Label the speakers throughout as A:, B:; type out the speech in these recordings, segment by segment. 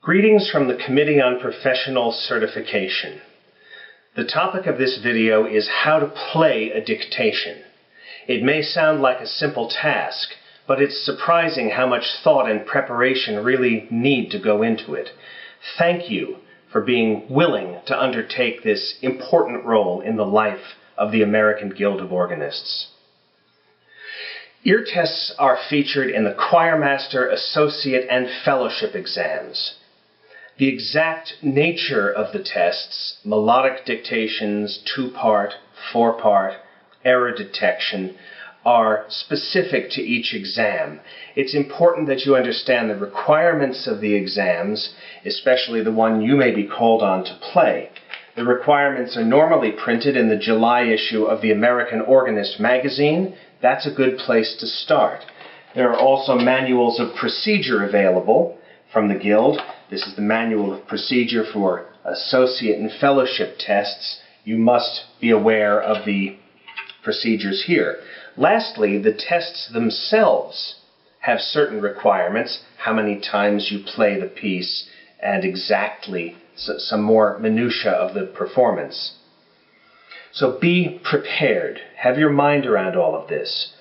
A: Greetings from the Committee on Professional Certification. The topic of this video is how to play a dictation. It may sound like a simple task, but it's surprising how much thought and preparation really need to go into it. Thank you for being willing to undertake this important role in the life of the American Guild of Organists. Ear tests are featured in the Choirmaster, Associate, and Fellowship exams. The exact nature of the tests, melodic dictations, 2-part, 4-part, error detection, are specific to each exam. It's important that you understand the requirements of the exams, especially the one you may be called on to play. The requirements are normally printed in the July issue of the American Organist magazine. That's a good place to start. There are also manuals of procedure available from the Guild. This is the manual of procedure for associate and fellowship tests. You must be aware of the procedures here. Lastly, the tests themselves have certain requirements, how many times you play the piece, and exactly some more minutiae of the performance. So be prepared. Have your mind around all of this.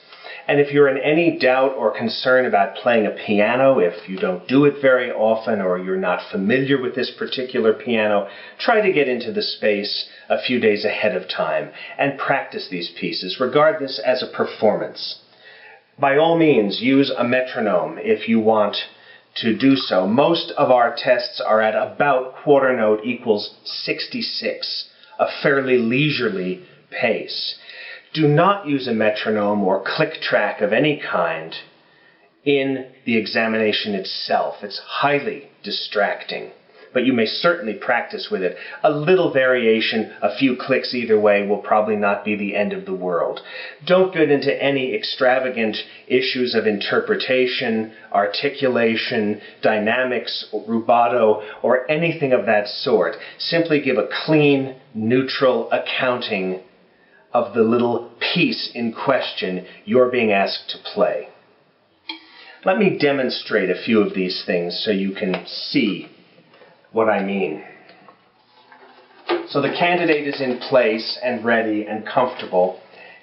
A: And if you're in any doubt or concern about playing a piano, if you don't do it very often or you're not familiar with this particular piano, try to get into the space a few days ahead of time and practice these pieces. Regard this as a performance. By all means, use a metronome if you want to do so. Most of our tests are at about quarter note equals 66, a fairly leisurely pace. Do not use a metronome or click track of any kind in the examination itself. It's highly distracting, but you may certainly practice with it. A little variation, a few clicks either way, will probably not be the end of the world. Don't get into any extravagant issues of interpretation, articulation, dynamics, rubato, or anything of that sort. Simply give a clean, neutral accounting of the little piece in question you're being asked to play. Let me demonstrate a few of these things so you can see what I mean. So the candidate is in place and ready and comfortable,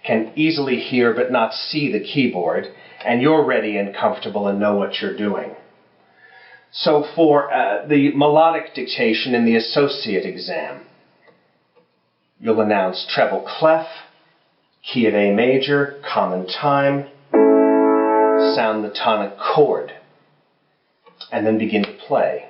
A: can easily hear but not see the keyboard, and you're ready and comfortable and know what you're doing. So for the melodic dictation in the associate exam, you'll announce treble clef, key of A major, common time, sound the tonic chord, and then begin to play.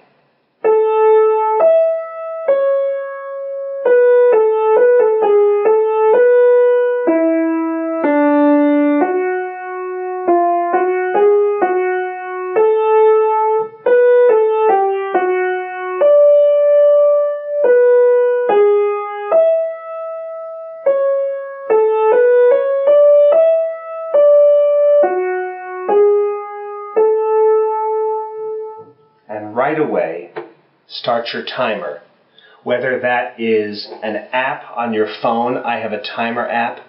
A: Right away, start your timer. Whether that is an app on your phone, I have a timer app,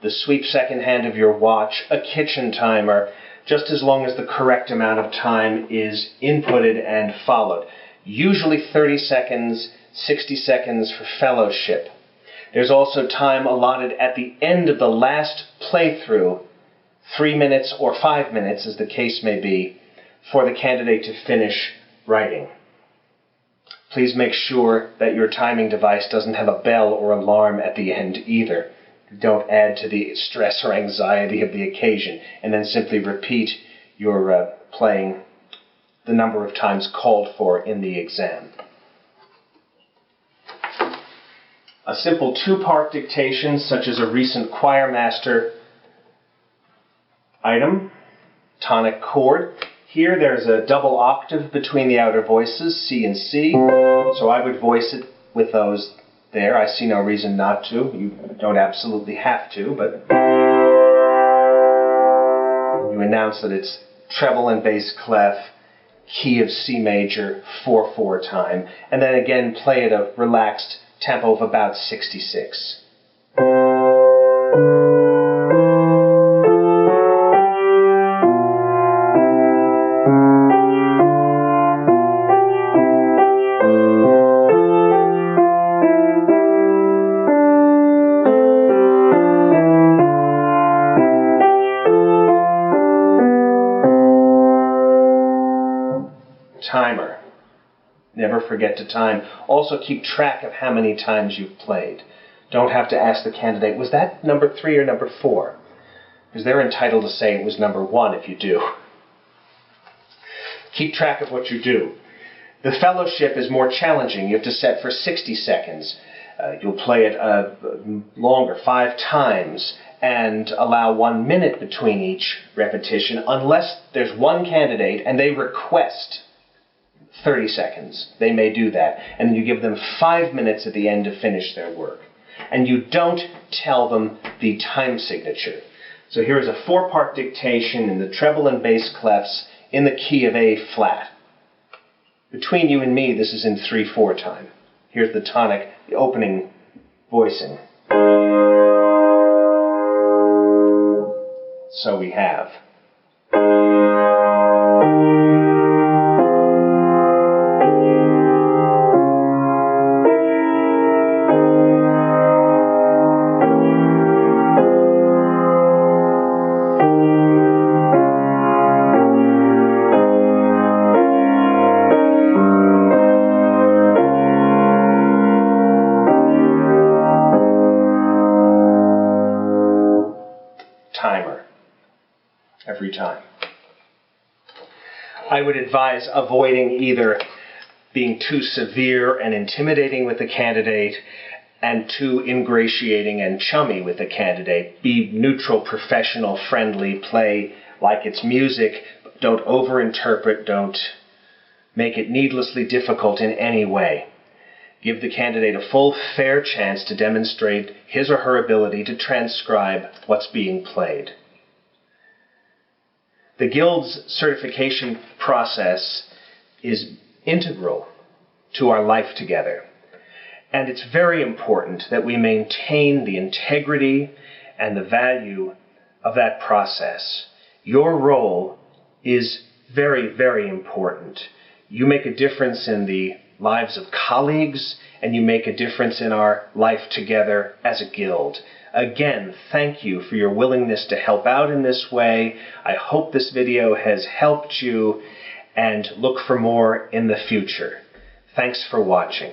A: the sweep second hand of your watch, a kitchen timer, just as long as the correct amount of time is inputted and followed. Usually 30 seconds, 60 seconds for fellowship. There's also time allotted at the end of the last playthrough, 3 minutes or 5 minutes, as the case may be, for the candidate to finish writing. Please make sure that your timing device doesn't have a bell or alarm at the end either. Don't add to the stress or anxiety of the occasion, and then simply repeat your playing the number of times called for in the exam. A simple 2-part dictation, such as a recent Choirmaster item, tonic chord. Here there's a double octave between the outer voices, C and C, so I would voice it with those there. I see no reason not to. You don't absolutely have to, but you announce that it's treble and bass clef, key of C major, 4/4 time, and then again play at a relaxed tempo of about 66. Timer. Never forget to time. Also keep track of how many times you've played. Don't have to ask the candidate, was that number 3 or number 4? Because they're entitled to say it was number 1 if you do. Keep track of what you do. The fellowship is more challenging. You have to set for 60 seconds. You'll play it longer, 5 times, and allow 1 minute between each repetition, unless there's one candidate and they request 30 seconds. They may do that. And you give them 5 minutes at the end to finish their work. And you don't tell them the time signature. So here is a 4-part dictation in the treble and bass clefs in the key of A flat. Between you and me, this is in 3/4 time. Here's the tonic, the opening voicing. So we have. Timer. Every time. I would advise avoiding either being too severe and intimidating with the candidate and too ingratiating and chummy with the candidate. Be neutral, professional, friendly, play like it's music. Don't overinterpret, don't make it needlessly difficult in any way. Give the candidate a full, fair chance to demonstrate his or her ability to transcribe what's being played. The Guild's certification process is integral to our life together. And it's very important that we maintain the integrity and the value of that process. Your role is very, very important. You make a difference in the lives of colleagues, and you make a difference in our life together as a guild. Again, thank you for your willingness to help out in this way. I hope this video has helped you, and look for more in the future. Thanks for watching.